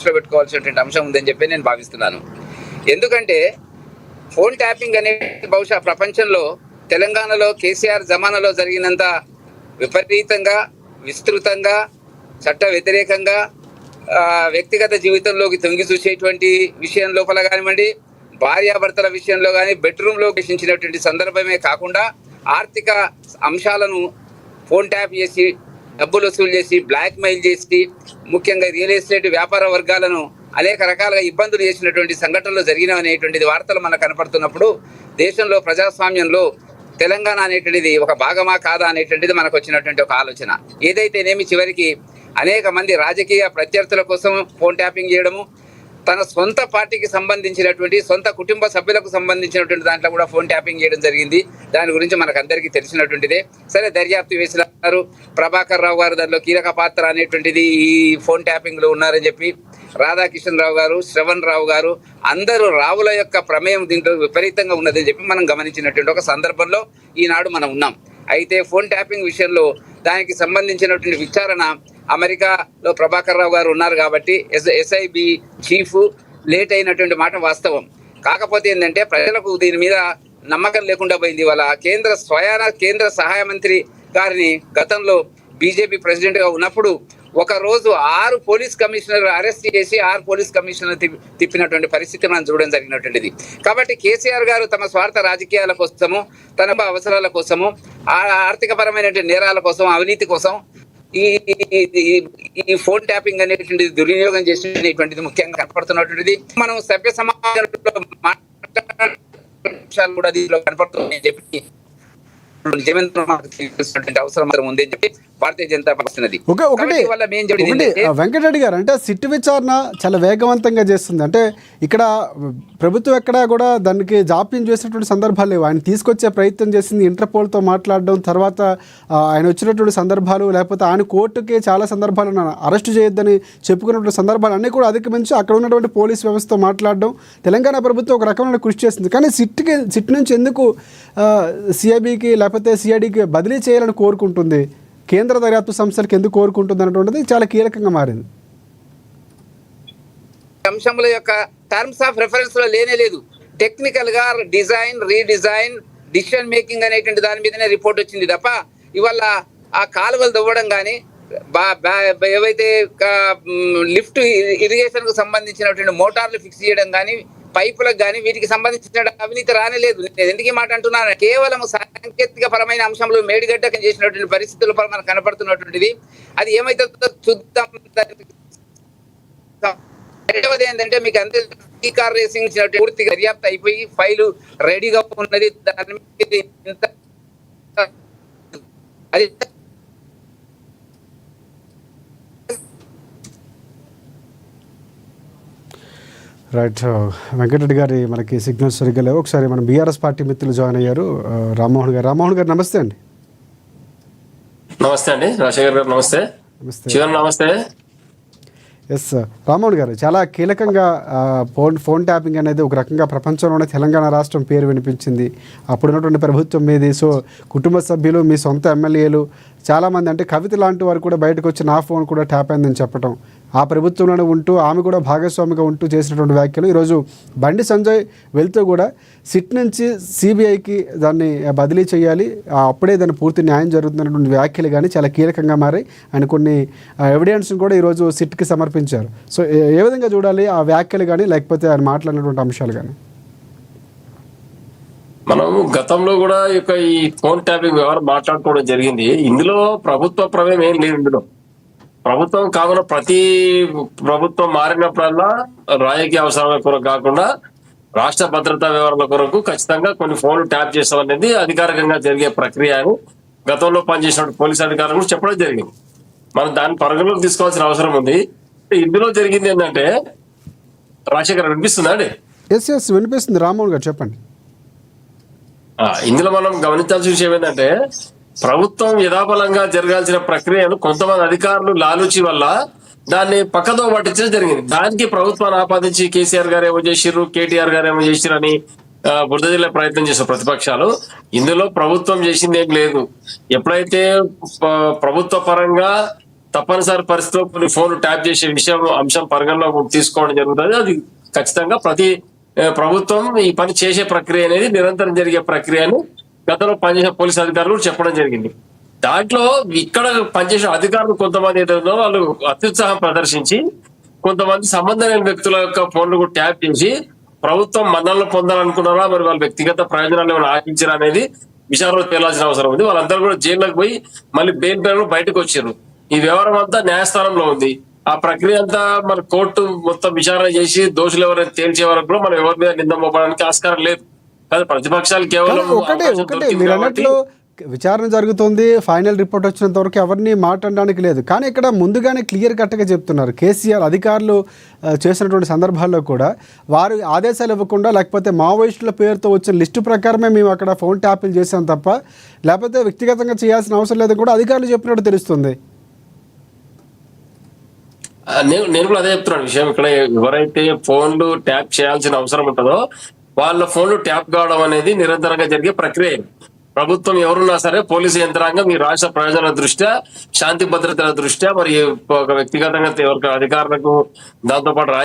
దృష్టిలో పెట్టుకోవాల్సినటువంటి అంశం ఉందని చెప్పి నేను భావిస్తున్నాను. ఎందుకంటే ఫోన్ ట్యాపింగ్ అనేది బహుశా ప్రపంచంలో తెలంగాణలో కేసీఆర్ జమానాలో జరిగినంత విపరీతంగా, విస్తృతంగా, చట్ట వ్యతిరేకంగా, వ్యక్తిగత జీవితంలోకి తొంగి చూసేటువంటి విషయం లోపల కానివ్వండి, భార్యాభర్తల విషయంలో కానీ బెడ్రూమ్లో ప్రవేశించినటువంటి సందర్భమే కాకుండా ఆర్థిక అంశాలను ఫోన్ ట్యాప్ చేసి డబ్బులు వసూలు చేసి బ్లాక్మెయిల్ చేసి ముఖ్యంగా రియల్ ఎస్టేట్ వ్యాపార వర్గాలను అనేక రకాలుగా ఇబ్బందులు చేసినటువంటి సంఘటనలు జరిగిననేటువంటిది వార్తలు మనకు కనపడుతున్నప్పుడు దేశంలో ప్రజాస్వామ్యంలో తెలంగాణ అనేటువంటిది ఒక భాగమా కాదా అనేటువంటిది మనకు వచ్చినటువంటి ఒక ఆలోచన. ఏదైతేనేమి చివరికి అనేక మంది రాజకీయ ప్రత్యర్థుల కోసం ఫోన్ ట్యాపింగ్ చేయడము, తన సొంత పార్టీకి సంబంధించినటువంటి సొంత కుటుంబ సభ్యులకు సంబంధించినటువంటి దాంట్లో కూడా ఫోన్ ట్యాపింగ్ చేయడం జరిగింది. దాని గురించి మనకు అందరికీ తెలిసినటువంటిదే. సరే, దర్యాప్తు వేసినారు. ప్రభాకర్ రావు గారు దానిలో కీలక పాత్ర అనేటువంటిది ఈ ఫోన్ ట్యాపింగ్ లో ఉన్నారని చెప్పి, రాధాకిషన్ రావు గారు, శ్రవణ్ రావు గారు, అందరూ రావుల యొక్క ప్రమేయం దీంట్లో విపరీతంగా ఉన్నదని చెప్పి మనం గమనించినటువంటి ఒక సందర్భంలో ఈనాడు మనం ఉన్నాం. అయితే ఫోన్ ట్యాపింగ్ విషయంలో దానికి సంబంధించినటువంటి విచారణ అమెరికాలో ప్రభాకర్ రావు గారు ఉన్నారు కాబట్టి ఎస్ఐబి చీఫ్ లేట్ అయినటువంటి మాట వాస్తవం. కాకపోతే ఏంటంటే ప్రజలకు దీని మీద నమ్మకం లేకుండా పోయింది. వాళ్ళ కేంద్ర సహాయ మంత్రి గారిని గతంలో బీజేపీ ప్రెసిడెంట్ గా ఉన్నప్పుడు ఒక రోజు 6 పోలీస్ కమిషనర్ అరెస్ట్ చేసి 6 పోలీస్ కమిషనర్ తిప్పినటువంటి పరిస్థితి మనం చూడడం జరిగినటువంటిది. కాబట్టి కేసీఆర్ గారు తమ స్వార్థ రాజకీయాల కోసము, తన అవసరాల కోసము, ఆర్థిక పరమైనటువంటి నేరాల కోసం, అవినీతి కోసం ఈ ఫోన్ ట్యాపింగ్ అనేటువంటిది దుర్వినియోగం చేసినటువంటిది ముఖ్యంగా కనపడుతున్నటువంటిది. మనం సభ్య సమాజంలో మాట్లాడే కూడా దీనిలో కనపడుతుందని చెప్పి అవసరం ఉంది అని చెప్పి భారతీయ జనతా పార్టీ. వెంకటరెడ్డి గారు, అంటే సిట్ విచారణ చాలా వేగవంతంగా చేస్తుంది. అంటే ఇక్కడ ప్రభుత్వం ఎక్కడా కూడా దానికి జాప్యం చేసినటువంటి సందర్భాలు లేవు. ఆయన తీసుకొచ్చే ప్రయత్నం చేసింది, ఇంటర్పోల్తో మాట్లాడడం, తర్వాత ఆయన వచ్చినటువంటి సందర్భాలు, లేకపోతే ఆయన కోర్టుకి చాలా సందర్భాలు అరెస్టు చేయొద్దని చెప్పుకున్నటువంటి సందర్భాలు అన్నీ కూడా అధిగమించి అక్కడ ఉన్నటువంటి పోలీస్ వ్యవస్థతో మాట్లాడడం తెలంగాణ ప్రభుత్వం ఒక రకమైన కృషి చేస్తుంది. కానీ సిట్ నుంచి ఎందుకు సిఐబికి లేకపోతే సిఐడికి బదిలీ చేయాలని కోరుకుంటుంది, కేంద్ర దర్యాప్తు సంస్థలకు ఎందుకు కోరుకుంటుంది అనేటువంటిది చాలా కీలకంగా మారింది. అంశముల యొక్క టర్మ్స్ ఆఫ్ రెఫరెన్స్ లో లేనే లేదు. టెక్నికల్ గా డిజైన్, రీడిజైన్, డిసిషన్ మేకింగ్ అనేటువంటి దాని మీదనే రిపోర్ట్ వచ్చింది తప్ప ఇవాళ ఆ కాలువలు తవ్వడం కానీ, ఏవైతే లిఫ్ట్ ఇరిగేషన్ కు సంబంధించినటువంటి మోటార్లు ఫిక్స్ చేయడం కానీ, పైపులకు కానీ వీటికి సంబంధించిన అవినీతి రానేలేదు. ఎందుకు మాట అంటున్నాను, కేవలం సాంకేతిక పరమైన అంశంలో మేడిగడ్డ చేసినటువంటి పరిస్థితుల పర మనకు కనపడుతున్నటువంటిది. అది ఏమైతుందో చూద్దాం. రెండవది ఏంటంటే మీకు అంతే కార్ రేసింగ్ పూర్తిగా దర్యాప్తు అయిపోయి ఫైలు రెడీగా ఉన్నది. దాని మీద అది రైట్. వెంకటరెడ్డి గారి మనకి సిగ్నల్స్ సరిగ్గా లేవు. ఒకసారి మనం బీఆర్ఎస్ పార్టీ మిత్రులు జాయిన్ అయ్యారు. రామ్మోహన్ గారు నమస్తే అండి. నమస్తే అండి రాజశేఖర్ గారు. నమస్తే. నమస్తే. ఎస్ రామ్మోహన్ గారు, చాలా కీలకంగా ఫోన్ ట్యాపింగ్ అనేది ఒక రకంగా ప్రపంచంలోనే తెలంగాణ రాష్ట్రం పేరు వినిపించింది. అప్పుడున్నటువంటి ప్రభుత్వం మీది. సో కుటుంబ సభ్యులు, మీ సొంత ఎమ్మెల్యేలు చాలామంది, అంటే కవిత లాంటి వారు కూడా బయటకు వచ్చి నా ఫోన్ కూడా ట్యాప్ అయిందని చెప్పడం, ఆ ప్రభుత్వంలోనే ఉంటూ ఆమె కూడా భాగస్వామిగా ఉంటూ చేసినటువంటి వ్యాఖ్యలు. ఈరోజు బండి సంజయ్ వెళ్తూ కూడా సిట్ నుంచి సిబిఐకి దాన్ని బదిలీ చేయాలి, అప్పుడే దాన్ని పూర్తి న్యాయం జరుగుతున్నటువంటి వ్యాఖ్యలు కానీ చాలా కీలకంగా మారాయి. ఆయన కొన్ని ఎవిడెన్స్ని కూడా ఈరోజు సిట్కి సమర్పించారు. సో ఏ విధంగా చూడాలి ఆ వ్యాఖ్యలు కానీ, లేకపోతే ఆయన మాట్లాడినటువంటి అంశాలు కానీ? మనం గతంలో కూడా ఈ ఫోన్ ట్యాపింగ్ వ్యవహారం మాట్లాడుకోవడం జరిగింది. ఇందులో ప్రభుత్వ ప్రమేయం ఏం లేదు. ఇందులో ప్రభుత్వం కాకుండా ప్రతి ప్రభుత్వం మారినప్పుడల్లా రాజకీయ అవసరాల కొరకు కాకుండా రాష్ట్ర భద్రతా వ్యవహారాల కొరకు ఖచ్చితంగా కొన్ని ఫోన్లు ట్యాప్ చేస్తాం అనేది అధికారికంగా జరిగే ప్రక్రియ అని గతంలో పనిచేసిన పోలీసు అధికారులు చెప్పడం జరిగింది. మనం దాన్ని పరిగణలోకి తీసుకోవాల్సిన అవసరం ఉంది. ఇందులో జరిగింది ఏంటంటే, రాజశేఖర్ వినిపిస్తుందా అండి? ఎస్ వినిపిస్తుంది. రామ్మోహన్ గారు చెప్పండి. ఇందులో మనం గమనించాల్సిన విషయం ఏంటంటే, ప్రభుత్వం యథాబలంగా జరగాల్సిన ప్రక్రియను కొంతమంది అధికారులు లాలూచి వల్ల దాన్ని పక్కదో పట్టించడం జరిగింది. దానికి ప్రభుత్వాన్ని ఆపాదించి కేసీఆర్ గారు ఏమో చేసిర్రు, కేటీఆర్ గారు ఏమో చేసిరని బురద జిల్లా ప్రయత్నం చేసిన ప్రతిపక్షాలు. ఇందులో ప్రభుత్వం చేసింది ఏం లేదు. ఎప్పుడైతే ప్రభుత్వ పరంగా తప్పనిసరి పరిస్థితిలో కొన్ని ఫోన్లు ట్యాప్ చేసే అంశం పరిగణలోకి తీసుకోవడం జరుగుతుంది. అది ఖచ్చితంగా ప్రతి ప్రభుత్వం ఈ పని చేసే ప్రక్రియ అనేది నిరంతరం జరిగే ప్రక్రియ అని గతంలో పనిచేసే పోలీస్ అధికారులు చెప్పడం జరిగింది. దాంట్లో ఇక్కడ పనిచేసే అధికారులు కొంతమంది ఏదైనా వాళ్ళు అత్యుత్సాహం ప్రదర్శించి కొంతమంది సంబంధం లేని వ్యక్తుల యొక్క ఫోన్లు కూడా ట్యాప్ చేసి ప్రభుత్వం మన్నలను పొందాలనుకున్నారా, మరి వాళ్ళ వ్యక్తిగత ప్రయోజనాలు ఏమైనా ఆశించారా అనేది విచారణలో తేలాల్సిన అవసరం ఉంది. వాళ్ళందరూ కూడా జైల్లోకి పోయి మళ్ళీ బెయిల్ పేరు బయటకు వచ్చారు. ఈ వ్యవహారం అంతా న్యాయస్థానంలో ఉంది. ఆ ప్రక్రియ అంతా మన కోర్టు మొత్తం విచారణ చేసి దోషులు ఎవరైనా తేల్చే వరకు కూడా మనం ఎవరి మీద నింద మోపడానికి ఆస్కారం లేదు. కానీ ప్రతిపక్షాలు కేవలం ఒకటే అవకాశం ఒకటే దొరికింది మీరు కాబట్టి అన్నట్లు విచారణ జరుగుతుంది, ఫైనల్ రిపోర్ట్ వచ్చినంత వరకు ఎవరిని మాట్లాడడానికి లేదు. కానీ ఇక్కడ ముందుగానే క్లియర్ కట్గా చెప్తున్నారు కేసీఆర్ అధికారులు చేసినటువంటి సందర్భాల్లో కూడా వారు ఆదేశాలు ఇవ్వకుండా లేకపోతే మావోయిస్టుల పేరుతో వచ్చిన లిస్టు ప్రకారమే మేము అక్కడ ఫోన్ ట్యాపింగ్ చేసాం తప్ప లేకపోతే వ్యక్తిగతంగా చేయాల్సిన అవసరం లేదని కూడా అధికారులు చెప్పినట్టు తెలుస్తుంది. నేను కూడా అదే చెప్తున్నాను విషయం. ఇక్కడ ఎవరైతే ఫోన్లు ట్యాప్ చేయాల్సిన అవసరం ఉంటుందో వాళ్ళ ఫోన్లు ట్యాప్ కావడం అనేది నిరంతరంగా జరిగే ప్రక్రియ. ప్రభుత్వం ఎవరున్నా సరే పోలీసు యంత్రాంగం ఈ రాష్ట్ర ప్రయోజనాల దృష్ట్యా, శాంతి భద్రతల దృష్ట్యా, మరి ఒక వ్యక్తిగతంగా ఎవరికి అధికారులకు దాంతో పాటు